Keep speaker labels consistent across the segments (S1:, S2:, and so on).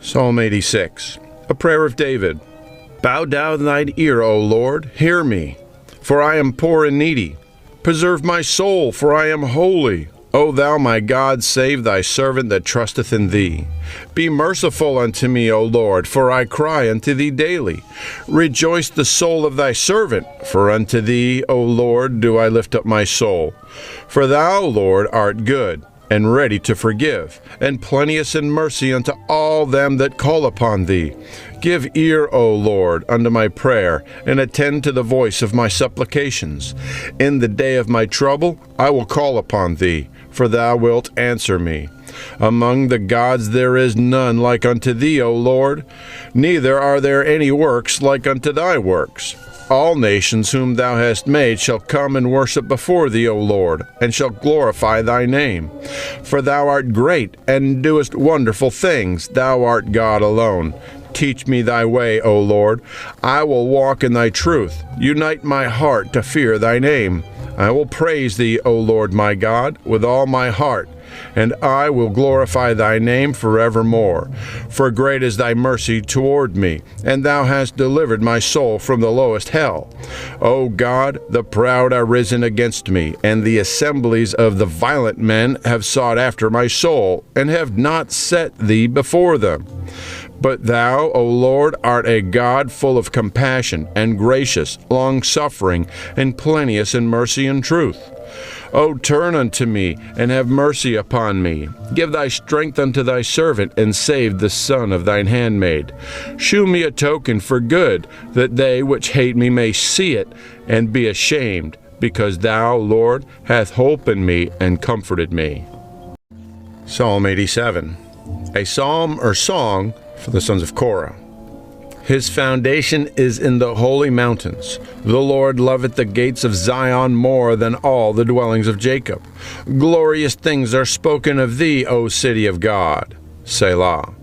S1: Psalm 86, a prayer of David. Bow down thine ear, O Lord, hear me, for I am poor and needy. Preserve my soul, for I am holy. O thou my God, save thy servant that trusteth in thee. Be merciful unto me, O Lord, for I cry unto thee daily. Rejoice the soul of thy servant, for unto thee, O Lord, do I lift up my soul. For thou, Lord, art good, and ready to forgive, and plenteous in mercy unto all them that call upon thee. Give ear, O Lord, unto my prayer, and attend to the voice of my supplications. In the day of my trouble I will call upon thee, for thou wilt answer me. Among the gods there is none like unto thee, O Lord, neither are there any works like unto thy works. All nations whom thou hast made shall come and worship before thee, O Lord, and shall glorify thy name. For thou art great, and doest wonderful things. Thou art God alone. Teach me thy way, O Lord. I will walk in thy truth. Unite my heart to fear thy name. I will praise thee, O Lord my God, with all my heart, and I will glorify thy name forevermore. For great is thy mercy toward me, and thou hast delivered my soul from the lowest hell. O God, the proud are risen against me, and the assemblies of the violent men have sought after my soul, and have not set thee before them. But thou, O Lord, art a God full of compassion, and gracious, longsuffering, and plenteous in mercy and truth. O turn unto me, and have mercy upon me. Give thy strength unto thy servant, and save the son of thine handmaid. Shew me a token for good, that they which hate me may see it, and be ashamed, because thou, Lord, hast holpen me, and comforted me. Psalm 87, a psalm or song for the sons of Korah. His foundation is in the holy mountains. The Lord loveth the gates of Zion more than all the dwellings of Jacob. Glorious things are spoken of thee, O city of God. Selah.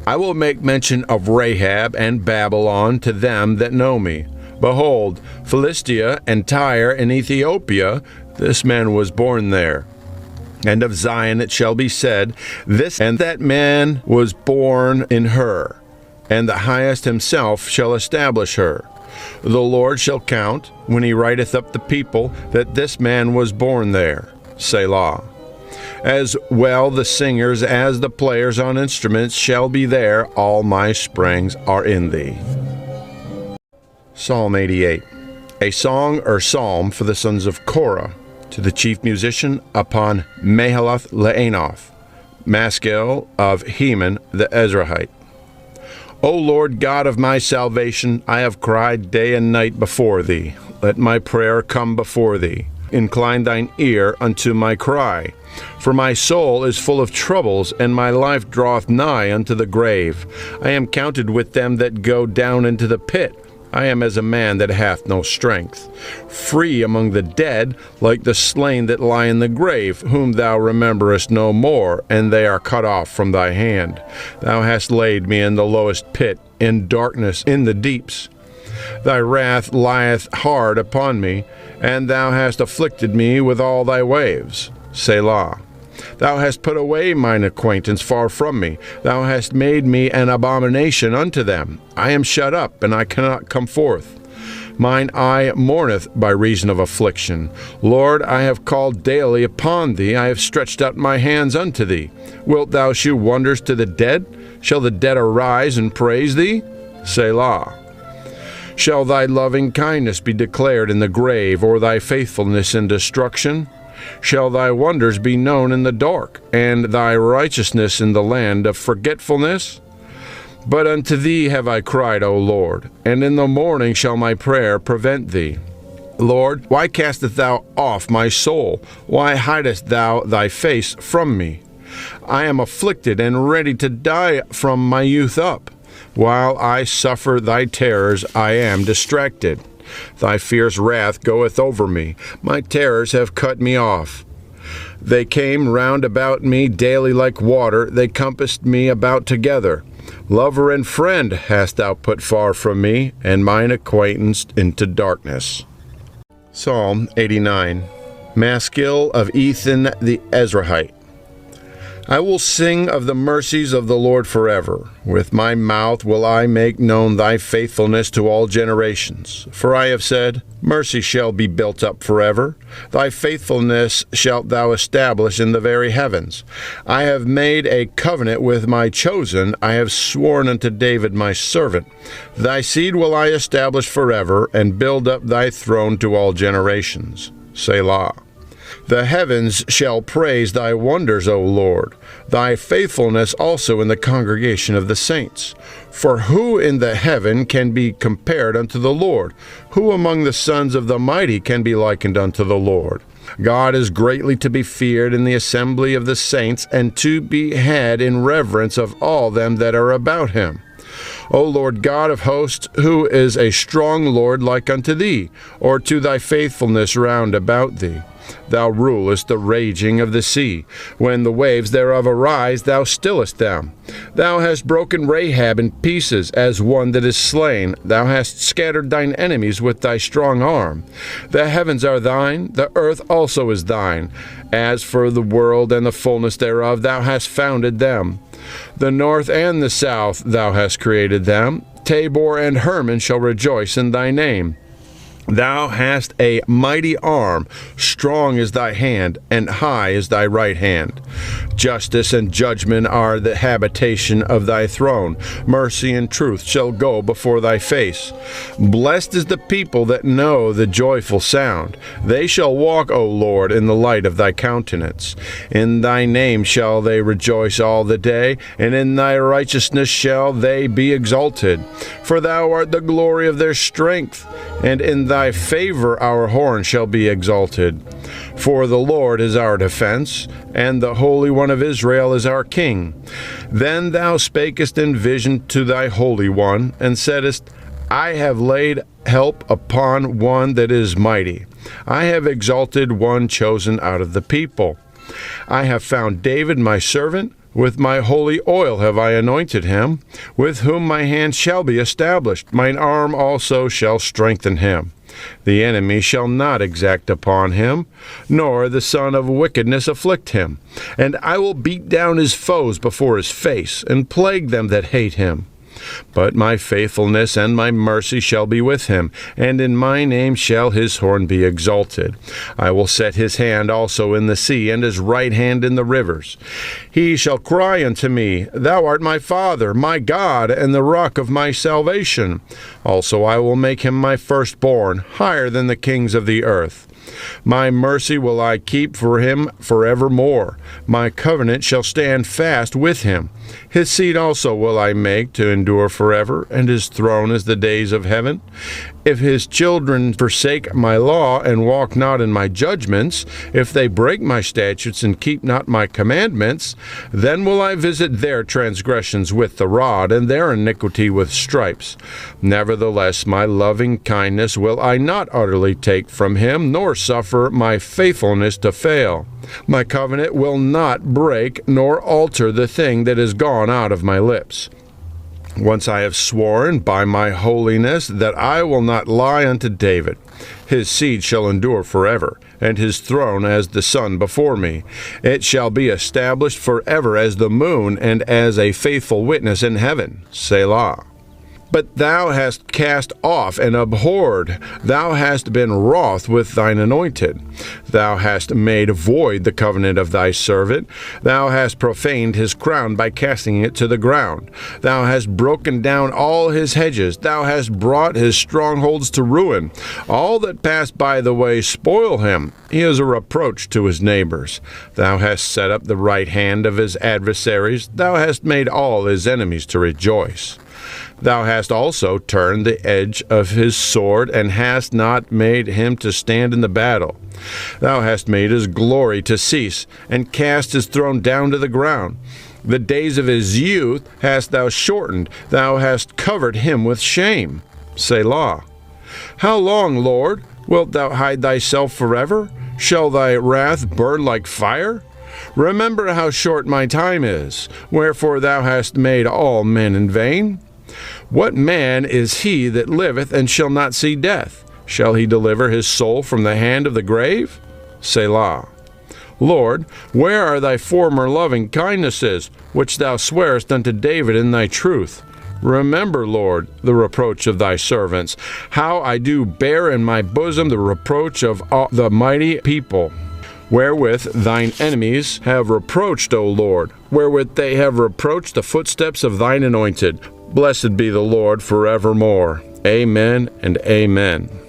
S1: I will make mention of Rahab and Babylon to them that know me. Behold, Philistia and Tyre and Ethiopia, this man was born there. And of Zion it shall be said, this and that man was born in her, and the highest himself shall establish her. The Lord shall count, when he writeth up the people, that this man was born there. Selah. As well the singers as the players on instruments shall be there. All my springs are in thee. Psalm 88, a song or psalm for the sons of Korah, to the chief musician upon Mahalath Leanoth, maskil of Heman the Ezrahite. O Lord God of my salvation, I have cried day and night before thee. Let my prayer come before thee. Incline thine ear unto my cry. For my soul is full of troubles, and my life draweth nigh unto the grave. I am counted with them that go down into the pit. I am as a man that hath no strength. Free among the dead, like the slain that lie in the grave, whom thou rememberest no more, and they are cut off from thy hand. Thou hast laid me in the lowest pit, in darkness, in the deeps. Thy wrath lieth hard upon me, and thou hast afflicted me with all thy waves. Selah. Thou hast put away mine acquaintance far from me. Thou hast made me an abomination unto them. I am shut up, and I cannot come forth. Mine eye mourneth by reason of affliction. Lord, I have called daily upon thee. I have stretched out my hands unto thee. Wilt thou shew wonders to the dead? Shall the dead arise and praise thee? Selah. Shall thy loving kindness be declared in the grave, or thy faithfulness in destruction? Shall thy wonders be known in the dark, and thy righteousness in the land of forgetfulness? But unto thee have I cried, O Lord, and in the morning shall my prayer prevent thee. Lord, why castest thou off my soul? Why hidest thou thy face from me? I am afflicted and ready to die from my youth up. While I suffer thy terrors, I am distracted. Thy fierce wrath goeth over me. My terrors have cut me off. They came round about me daily like water. They compassed me about together. Lover and friend hast thou put far from me, and mine acquaintance into darkness. Psalm 89, maskil of Ethan the Ezrahite. I will sing of the mercies of the Lord forever. With my mouth will I make known thy faithfulness to all generations. For I have said, mercy shall be built up forever. Thy faithfulness shalt thou establish in the very heavens. I have made a covenant with my chosen. I have sworn unto David my servant. Thy seed will I establish forever, and build up thy throne to all generations. Selah. The heavens shall praise thy wonders, O Lord, thy faithfulness also in the congregation of the saints. For who in the heaven can be compared unto the Lord? Who among the sons of the mighty can be likened unto the Lord? God is greatly to be feared in the assembly of the saints, and to be had in reverence of all them that are about him. O Lord God of hosts, who is a strong Lord like unto thee, or to thy faithfulness round about thee? Thou rulest the raging of the sea. When the waves thereof arise, thou stillest them. Thou hast broken Rahab in pieces as one that is slain. Thou hast scattered thine enemies with thy strong arm. The heavens are thine, the earth also is thine. As for the world and the fullness thereof, thou hast founded them. The north and the south thou hast created them. Tabor and Hermon shall rejoice in thy name. Thou hast a mighty arm, strong is thy hand, and high is thy right hand. Justice and judgment are the habitation of thy throne. Mercy and truth shall go before thy face. Blessed is the people that know the joyful sound. They shall walk, O Lord, in the light of thy countenance. In thy name shall they rejoice all the day, and in thy righteousness shall they be exalted. For thou art the glory of their strength, and in thy favor our horn shall be exalted. For the Lord is our defense, and the Holy One of Israel is our King. Then thou spakest in vision to thy Holy One, and saidest, I have laid help upon one that is mighty. I have exalted one chosen out of the people. I have found David my servant. With my holy oil have I anointed him, with whom my hand shall be established. Mine arm also shall strengthen him. The enemy shall not exact upon him, nor the son of wickedness afflict him. And I will beat down his foes before his face, and plague them that hate him. But my faithfulness and my mercy shall be with him, and in my name shall his horn be exalted. I will set his hand also in the sea, and his right hand in the rivers. He shall cry unto me, Thou art my Father, my God, and the rock of my salvation. Also I will make him my firstborn, higher than the kings of the earth. My mercy will I keep for him forevermore. My covenant shall stand fast with him. His seed also will I make to endure forever, and his throne is the days of heaven. If his children forsake my law and walk not in my judgments, if they break my statutes and keep not my commandments, then will I visit their transgressions with the rod, and their iniquity with stripes. Nevertheless, my loving kindness will I not utterly take from him, nor suffer my faithfulness to fail. My covenant will not break, nor alter the thing that is gone out of my lips. Once I have sworn by my holiness that I will not lie unto David. His seed shall endure forever, and his throne as the sun before me. It shall be established forever as the moon, and as a faithful witness in heaven. Selah. But thou hast cast off and abhorred. Thou hast been wroth with thine anointed. Thou hast made void the covenant of thy servant. Thou hast profaned his crown by casting it to the ground. Thou hast broken down all his hedges. Thou hast brought his strongholds to ruin. All that pass by the way spoil him. He is a reproach to his neighbors. Thou hast set up the right hand of his adversaries. Thou hast made all his enemies to rejoice. Thou hast also turned the edge of his sword, and hast not made him to stand in the battle. Thou hast made his glory to cease, and cast his throne down to the ground. The days of his youth hast thou shortened. Thou hast covered him with shame. Selah. How long, Lord, wilt thou hide thyself forever? Shall thy wrath burn like fire? Remember how short my time is, wherefore thou hast made all men in vain. What man is he that liveth and shall not see death? Shall he deliver his soul from the hand of the grave? Selah. Lord, where are thy former loving kindnesses, which thou swarest unto David in thy truth? Remember, Lord, the reproach of thy servants, how I do bear in my bosom the reproach of all the mighty people, wherewith thine enemies have reproached, O Lord, wherewith they have reproached the footsteps of thine anointed. Blessed be the Lord forevermore. Amen and amen.